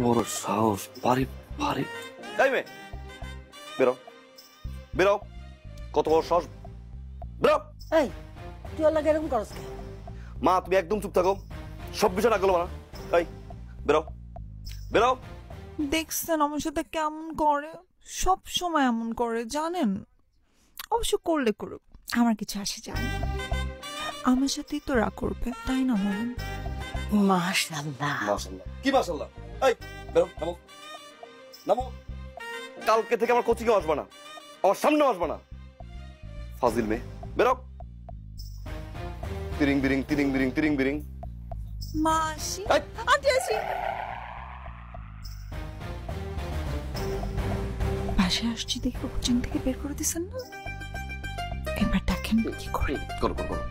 বড় সাহস! বাড়ি বাড়ি এই মেয়ে, বেরো বেরো, কত বড় সাহস! বেরো! এই তুই ওর লাগে এরকম করস কেন? মা তুমি একদম চুপ থাকো, সব বিষয় না গেল না। এই বেরো বেরো। দেখছেন আমার সাথে কেমন করে, সব সময় এমন করে জানেন। অবশ্য করলে করুক, আমার কিছু আসে যায় না। আমার সাথেই তো রাগ করবে, তাই না বলুন? মাশাআল্লাহ। মাশাআল্লাহ কি মাশাআল্লাহ? এই বেরো, নামো নামো। কালকে থেকে আমার কোচিংয়ে আসবে না, আমার সামনে আসবে না। ফাজিল মেয়ে, বেরো। তিরিং বিরিং তিরিং বিরিং তিরিং বিরিং। মা আসি, এই! আন্টি আসি। বাসায় আসছি দেখে কোচিং থেকে বের করে দিচ্ছেন না, এবার দেখেন কি করে। করো করো করো।